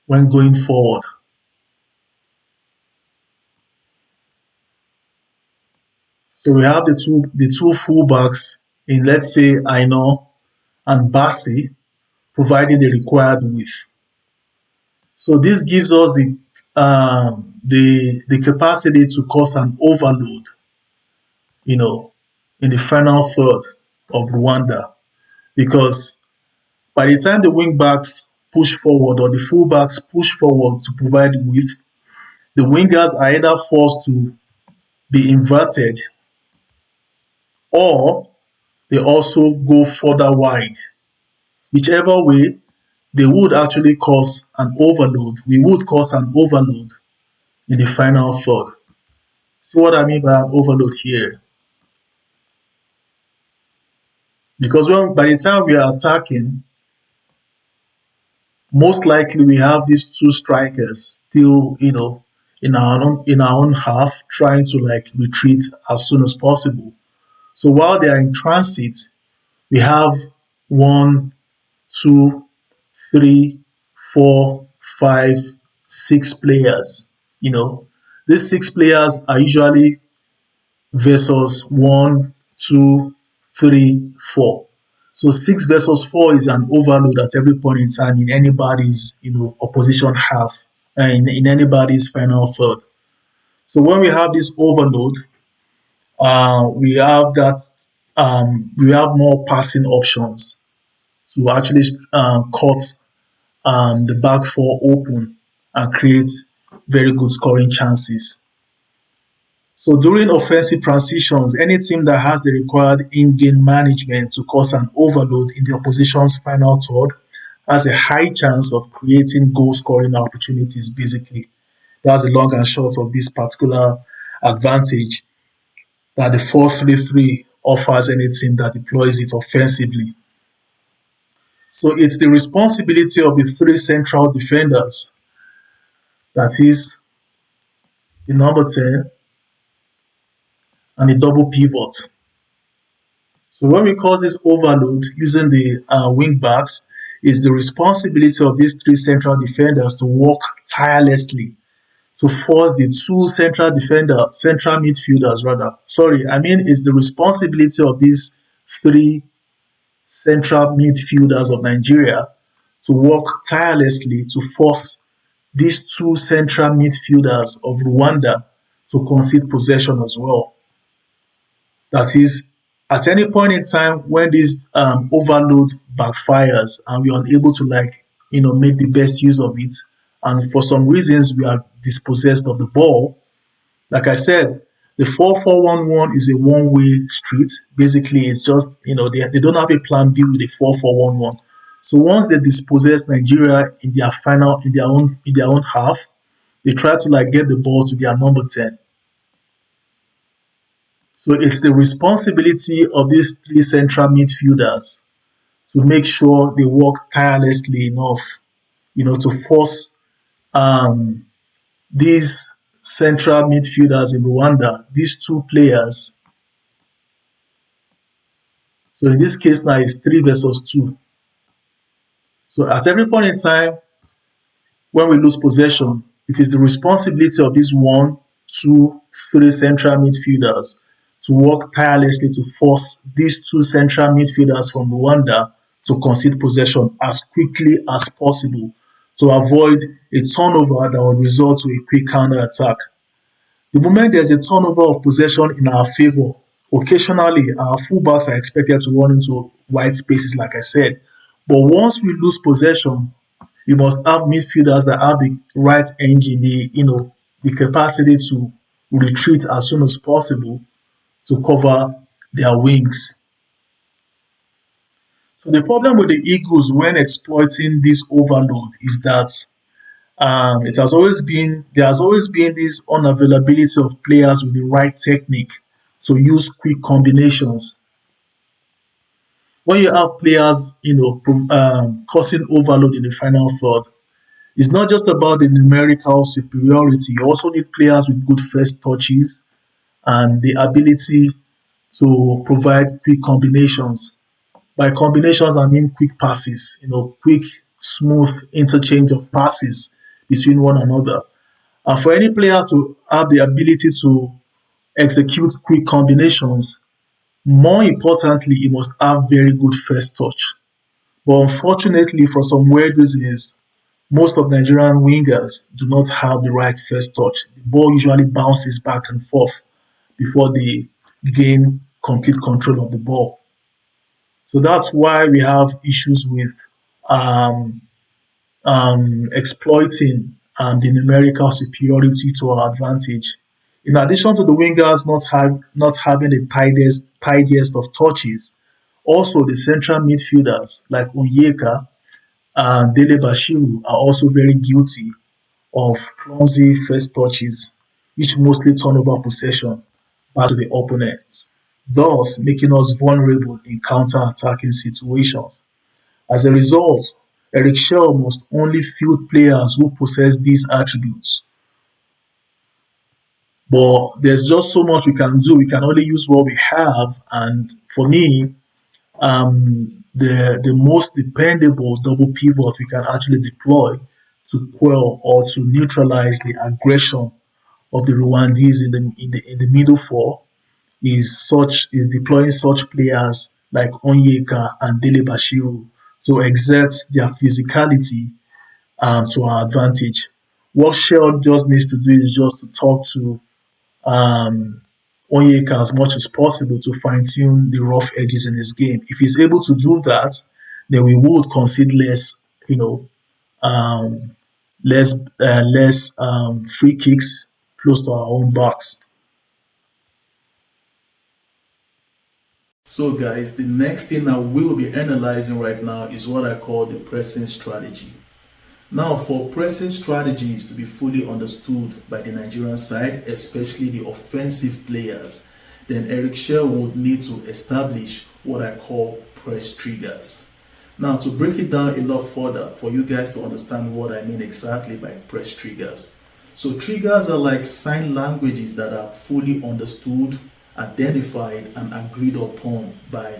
when going forward. So we have the two fullbacks in, let's say, Aino and Basi providing the required width. So this gives us the capacity to cause an overload, you know, in the final third of Rwanda, because by the time the wing backs push forward or the full backs push forward to provide width, the wingers are either forced to be inverted or they also go further wide. Whichever way, they would actually cause an overload. We would cause an overload in the final third. So what I mean by an overload here, because by the time we are attacking, most likely we have these two strikers still, in our own half, trying to like retreat as soon as possible. So while they are in transit, we have one, two, three, four, five, six players. These six players are usually versus one, two, three, four. So 6 versus 4 is an overload at every point in time in anybody's opposition half and in anybody's final third. So when we have this overload, we have more passing options to actually cut the back four open and create very good scoring chances. So during offensive transitions, any team that has the required in-game management to cause an overload in the opposition's final third has a high chance of creating goal-scoring opportunities, basically. That's the long and short of this particular advantage that the 4-3-3 offers any team that deploys it offensively. So it's the responsibility of the three central defenders, that is the number 10 and the double pivot. So when we cause this overload using the wing backs, it's the responsibility of these three central defenders to work tirelessly to force the two central midfielders rather. Sorry, I mean it's the responsibility of these three central midfielders of Nigeria to work tirelessly to force these two central midfielders of Rwanda to concede possession as well. That is, at any point in time when this overload backfires and we're unable to make the best use of it, and for some reasons we are dispossessed of the ball, like I said, the 4-4-1-1 is a one-way street. Basically, it's just they don't have a plan B with the 4-4-1-1. So once they dispossess Nigeria in their own half, they try to get the ball to their number 10. So it's the responsibility of these three central midfielders to make sure they work tirelessly enough, to force um, these central midfielders in Rwanda, these two players. So in this case now it's 3 versus 2. So at every point in time when we lose possession, it is the responsibility of these 1, 2, 3 central midfielders to work tirelessly to force these two central midfielders from Rwanda to concede possession as quickly as possible to avoid a turnover that will result to a quick counter attack. The moment there's a turnover of possession in our favor, occasionally our fullbacks are expected to run into wide spaces, like I said. But once we lose possession, you must have midfielders that have the right engine, the capacity to retreat as soon as possible to cover their wings. So the problem with the Eagles when exploiting this overload is that it has always been there has always been this unavailability of players with the right technique to use quick combinations. When you have players, causing overload in the final third, it's not just about the numerical superiority. You also need players with good first touches and the ability to provide quick combinations. By combinations, I mean quick passes, quick, smooth interchange of passes between one another. And for any player to have the ability to execute quick combinations, more importantly, he must have very good first touch. But unfortunately, for some weird reasons, most of Nigerian wingers do not have the right first touch. The ball usually bounces back and forth before they gain complete control of the ball. So that's why we have issues with um, exploiting the numerical superiority to our advantage. In addition to the wingers not having the tidiest of touches, also the central midfielders like Onyeka and Dele Bashiru are also very guilty of clumsy first touches, which mostly turn over possession back to the opponent, thus making us vulnerable in counter-attacking situations. As a result, Eric Shell must only field players who possess these attributes. But there's just so much we can do. We can only use what we have. And for me, the most dependable double pivot we can actually deploy to quell or to neutralize the aggression of the Rwandese in the middle four is deploying such players like Onyeka and Dele Bashiru to exert their physicality to our advantage. What Shell just needs to do is just to talk to um, Onyeka as much as possible to fine tune the rough edges in his game. If he's able to do that, then we would concede less, um, less free kicks close to our own box. So, guys, the next thing that we will be analyzing right now is what I call the pressing strategy. Now, for pressing strategies to be fully understood by the Nigerian side, especially the offensive players, then Eric Shell would need to establish what I call press triggers. Now, to break it down a lot further for you guys to understand what I mean exactly by press triggers. So, triggers are like sign languages that are fully understood, identified, and agreed upon by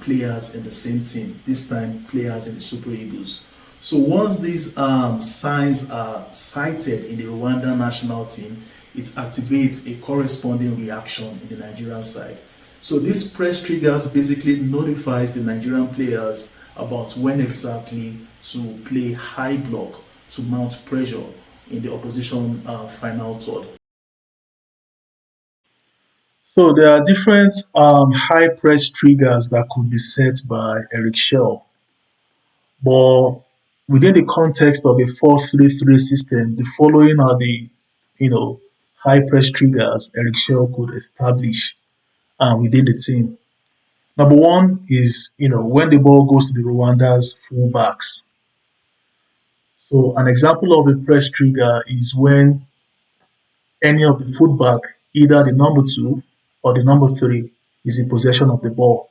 players in the same team, this time players in the Super Eagles. So once these signs are cited in the Rwandan national team, it activates a corresponding reaction in the Nigerian side. So this press triggers basically notifies the Nigerian players about when exactly to play high block to mount pressure in the opposition final third. So there are different high press triggers that could be set by Eric Shell. But within the context of a 4-3-3 system, the following are the, high press triggers Eric Shell could establish within the team. Number one is, when the ball goes to the Rwanda's fullbacks. So an example of a press trigger is when any of the fullback, either the number 2 or the number 3, is in possession of the ball.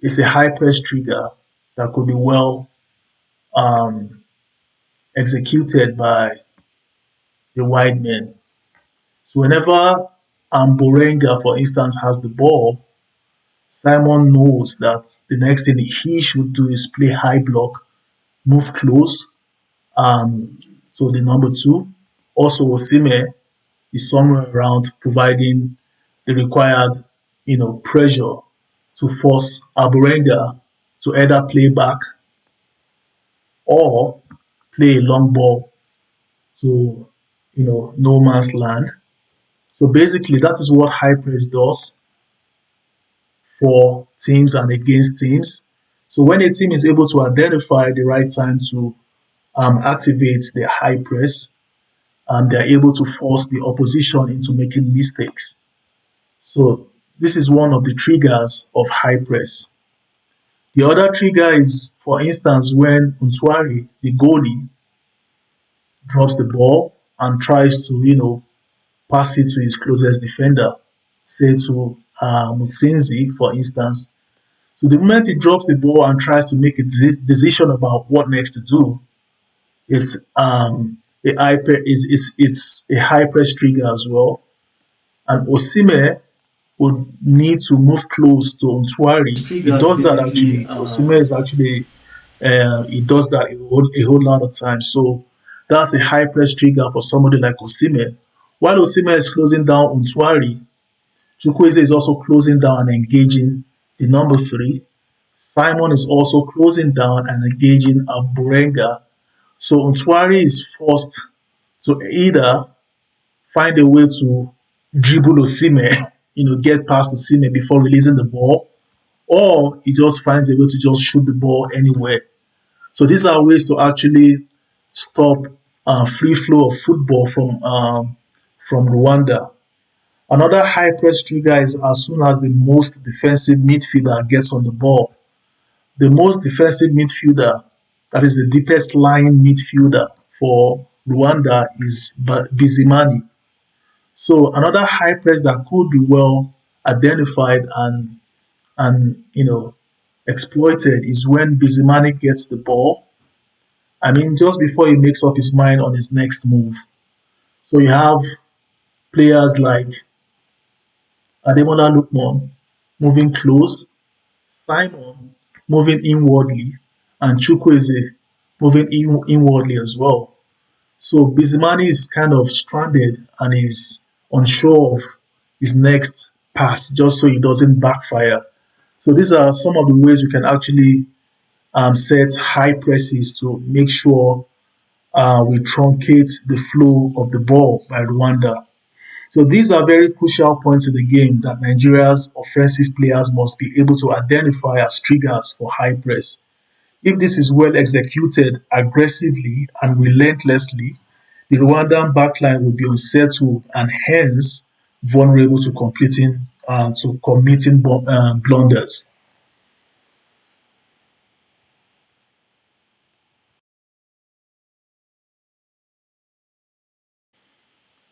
It's a high press trigger that could be well um, executed by the wide men. So whenever Borenga, for instance, has the ball, Simon knows that the next thing he should do is play high block, move close. So the number two, also Osime is somewhere around providing the required, pressure to force Alborenga to either play back or play a long ball to, no man's land. So basically, that is what high press does for teams and against teams. So when a team is able to identify the right time to activate the high press, they're able to force the opposition into making mistakes. So this is one of the triggers of high press. The other trigger is, for instance, when Untwari, the goalie, drops the ball and tries to, pass it to his closest defender, say to Mutsinzi, for instance. So the moment he drops the ball and tries to make a decision about what next to do, it's it's a high press trigger as well. And Osime would need to move close to Untwari. He Triggers does that basically actually. Osime is actually he does that a whole lot of times. So that's a high press trigger for somebody like Osime. While Osime is closing down Untwari, Chukwueze is also closing down and engaging the number three. Simon is also closing down and engaging Burenga. So Untwari is forced to either find a way to dribble Osime, get past Osime before releasing the ball, or he just finds a way to just shoot the ball anywhere. So these are ways to actually stop free flow of football from Rwanda. Another high press trigger is as soon as the most defensive midfielder gets on the ball. The most defensive midfielder, that is the deepest lying midfielder for Rwanda, is Bizimani. So another high press that could be well identified and exploited is when Bizimani gets the ball. I mean, just before he makes up his mind on his next move. So you have players like Ademola Lookman moving close, Simon moving inwardly, and Chukwueze moving inwardly as well. So Bizimani is kind of stranded and is unsure of his next pass just so he doesn't backfire. So these are some of the ways we can actually set high presses to make sure we truncate the flow of the ball by Rwanda. So these are very crucial points in the game that Nigeria's offensive players must be able to identify as triggers for high press. If this is well executed aggressively and relentlessly, the Rwandan backline will be unsettled and hence vulnerable to committing blunders.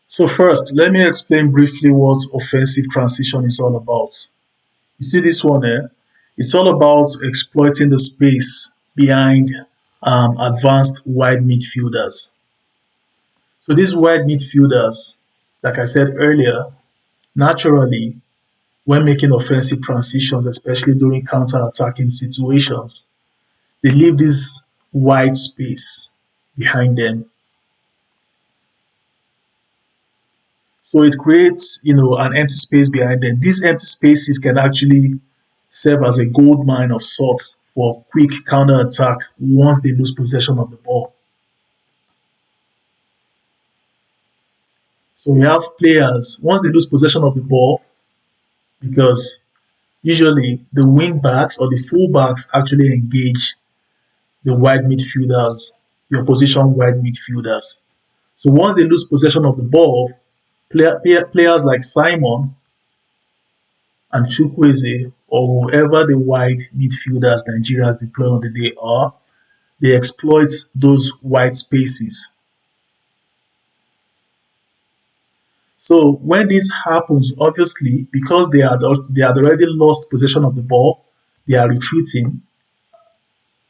So first, let me explain briefly what offensive transition is all about. You see this one here? It's all about exploiting the space behind advanced wide midfielders. So these wide midfielders, like I said earlier, naturally, when making offensive transitions, especially during counter-attacking situations, they leave this wide space behind them. So it creates, an empty space behind them. These empty spaces can actually serve as a gold mine of sorts for quick counter attack once they lose possession of the ball. So we have players once they lose possession of the ball, because usually the wing backs or the full backs actually engage the wide midfielders, the opposition wide midfielders. So once they lose possession of the ball, players like Simon and Chukwueze or whoever the wide midfielders Nigerians deploy on the day are, they exploit those wide spaces. So when this happens, obviously, because they had already lost possession of the ball, they are retreating,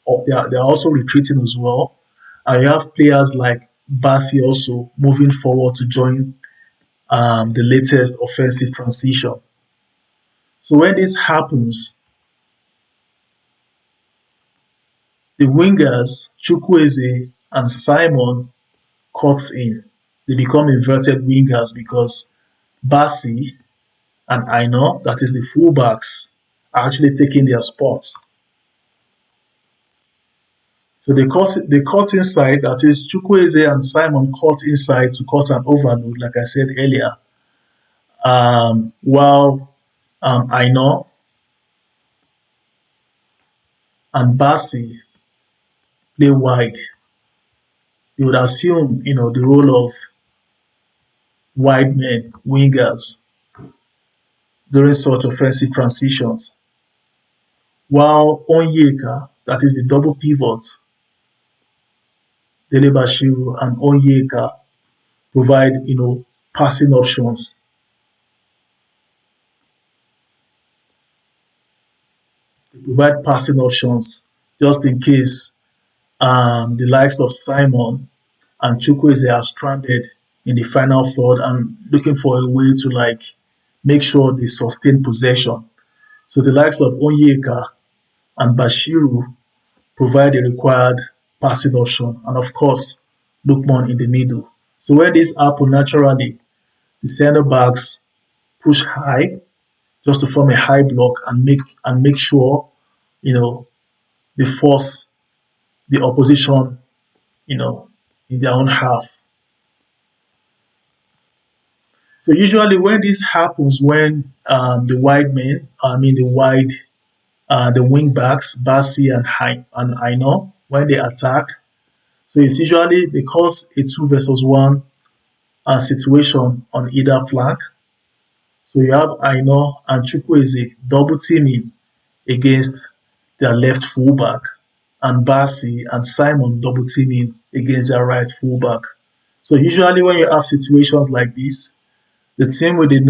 or they are also retreating as well. And you have players like Basi also moving forward to join the latest offensive transition. So when this happens, the wingers, Chukwueze and Simon, cuts in. They become inverted wingers because Basi and Aino, that is the fullbacks, are actually taking their spots. So they cut inside, that is Chukwueze and Simon cut inside to cause an overload, like I said earlier. While Aino and Basi play wide, they would assume, the role of wide men, wingers, during such offensive transitions. While Onyeka, that is the double pivot, Dele Bashiru and Onyeka provide, passing options. They provide passing options just in case the likes of Simon and Chukwueze are stranded in the final third and looking for a way to make sure they sustain possession. So the likes of Onyeka and Bashiru provide the required passing option, and of course, Lookman in the middle. So when this happen naturally, the center backs push high just to form a high block and make sure you know they force the opposition you know in their own half. So usually when this happens, when the wide men, I mean the wing backs, Basi and Aino, when they attack, so it's usually they cause a two versus one situation on either flank. So you have Aino and Chukwueze double teaming against their left fullback, and Basi and Simon double teaming against their right fullback. So usually when you have situations like this, the team with the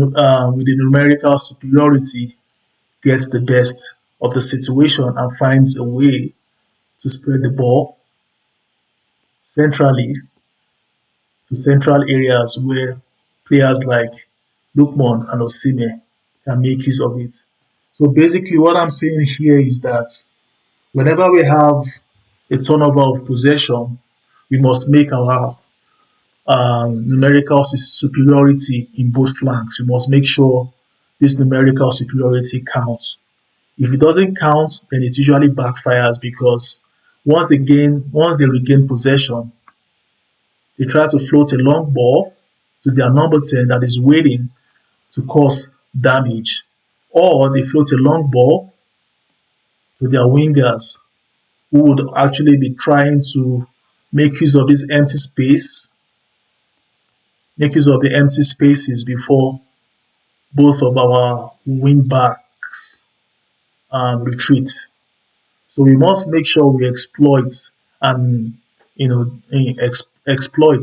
numerical superiority gets the best of the situation and finds a way to spread the ball centrally to central areas where players like Lukman and Osime can make use of it. So basically, what I'm saying here is that whenever we have a turnover of possession, we must make our numerical superiority in both flanks. We must make sure this numerical superiority counts. If it doesn't count, then it usually backfires because once they regain possession, they try to float a long ball to their number 10 that is waiting to cause damage, or they float a long ball to their wingers who would actually be trying to make use of this empty space, make use of the empty spaces before both of our wing backs retreat. So we must make sure we exploit and exploit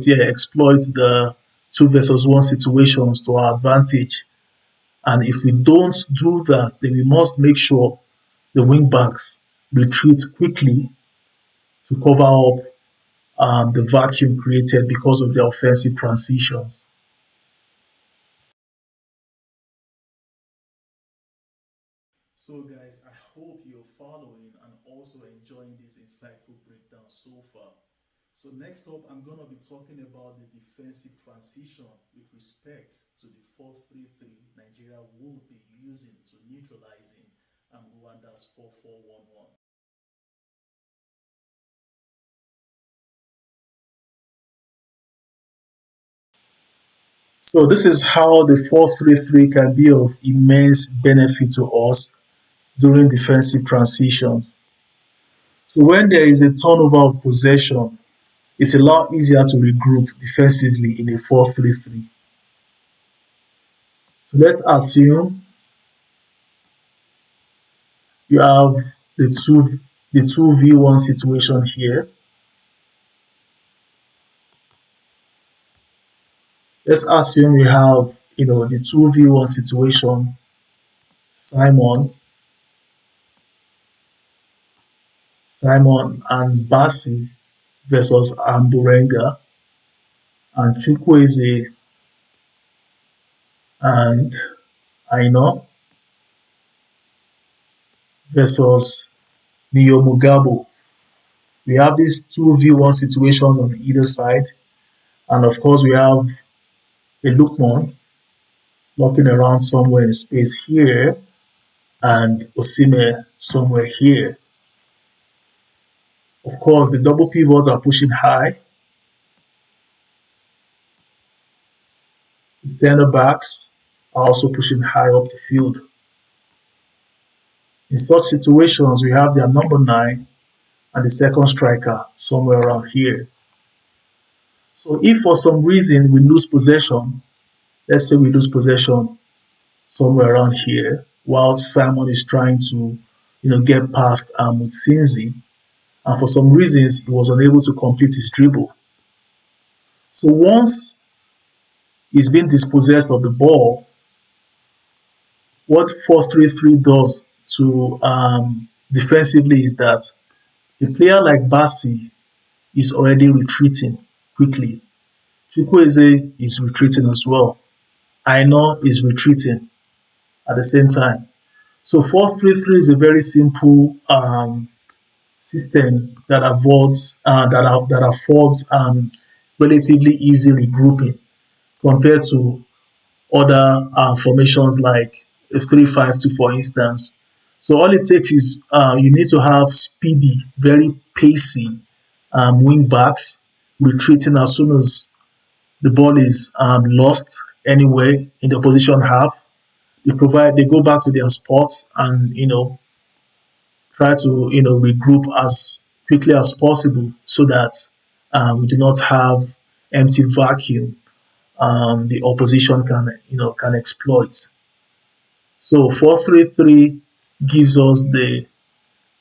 the two versus one situations to our advantage. And if we don't do that, then we must make sure the wing backs retreat quickly to cover up the vacuum created because of the offensive transitions. So, guys, I hope you're following and also enjoying this insightful breakdown so far. So, next up, I'm going to be talking about the defensive transition with respect to the 4-3-3 Nigeria will be using to neutralizing Rwanda's 4-4-1-1. So, this is how the 4-3-3 can be of immense benefit to us during defensive transitions. So, when there is a turnover of possession, it's a lot easier to regroup defensively in a 4-3-3. So let's assume you have the 2v1 situation here. Let's assume we have the 2v1 situation, Simon Simon and Bassi versus Amburenga, and Chukwueze and Aino versus Neo Mugabo. We have these 2v1 situations on either side, and of course, we have a Lukman looking around somewhere in space here, and Osime somewhere here. Of course, the double pivots are pushing high. The center backs are also pushing high up the field. In such situations, we have their number 9 and the second striker somewhere around here. So if for some reason we lose possession, let's say we lose possession somewhere around here, while Simon is trying to, get past Mutsinzi, and for some reasons he was unable to complete his dribble. So once he's been dispossessed of the ball, what 4-3-3 does to defensively is that a player like Bassi is already retreating quickly. Chukwueze is retreating as well. Aino is retreating at the same time. So 4-3-3 is a very simple system that avoids that affords relatively easy regrouping compared to other formations like a 3-5-2, for instance. So all it takes is you need to have speedy, very pacey wing backs retreating as soon as the ball is lost anyway in the opposition half. They go back to their spots and try to regroup as quickly as possible so that we do not have empty vacuum the opposition can exploit. So 4-3-3 gives us the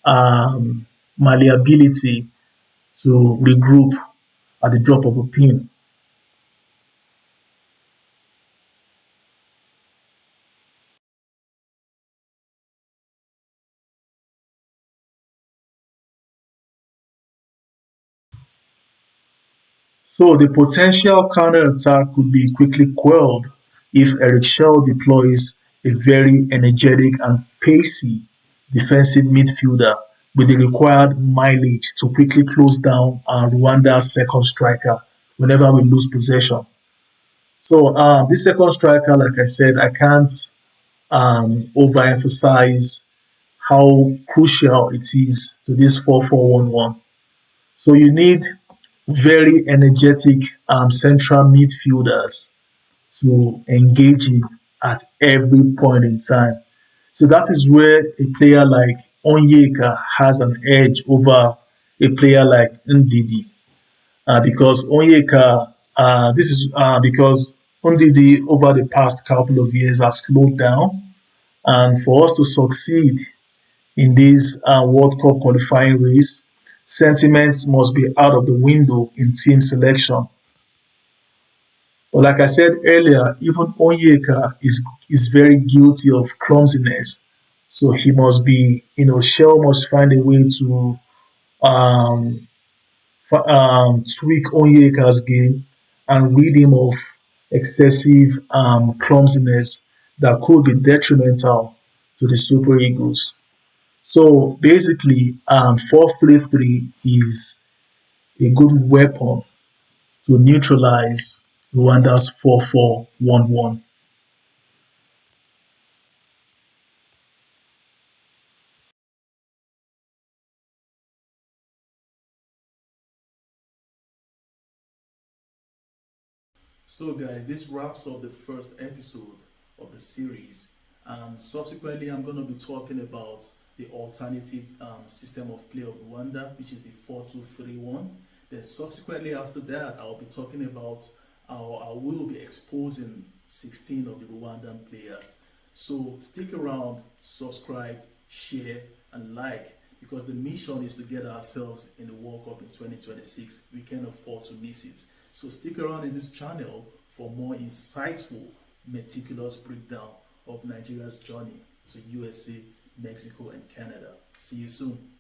um, malleability to regroup at the drop of a pin. So the potential counter-attack could be quickly quelled if Eric Shell deploys a very energetic and pacey defensive midfielder with the required mileage to quickly close down Rwanda's second striker whenever we lose possession. So this second striker, like I said, I can't overemphasize how crucial it is to this 4-4-1-1. So you need very energetic central midfielders to engage in at every point in time. So that is where a player like Onyeka has an edge over a player like Ndidi. Because Onyeka, this is because Ndidi over the past couple of years has slowed down. And for us to succeed in this World Cup qualifying race, sentiments must be out of the window in team selection. But like I said earlier, even Onyeka is very guilty of clumsiness. So he must be, Shell must find a way to um, tweak Onyeka's game and rid him of excessive clumsiness that could be detrimental to the Super Eagles. So basically, 4-3-3 is a good weapon to neutralize Rwanda's 4-4-1-1. So, guys, this wraps up the first episode of the series. Subsequently, I'm going to be talking about the alternative system of play of Rwanda, which is the 4-2-3-1. Then, subsequently, after that, I'll be talking about how I will be exposing 16 of the Rwandan players. So, stick around, subscribe, share, and like because the mission is to get ourselves in the World Cup in 2026. We can't afford to miss it. So stick around in this channel for more insightful, meticulous breakdown of Nigeria's journey to USA, Mexico, and Canada. See you soon.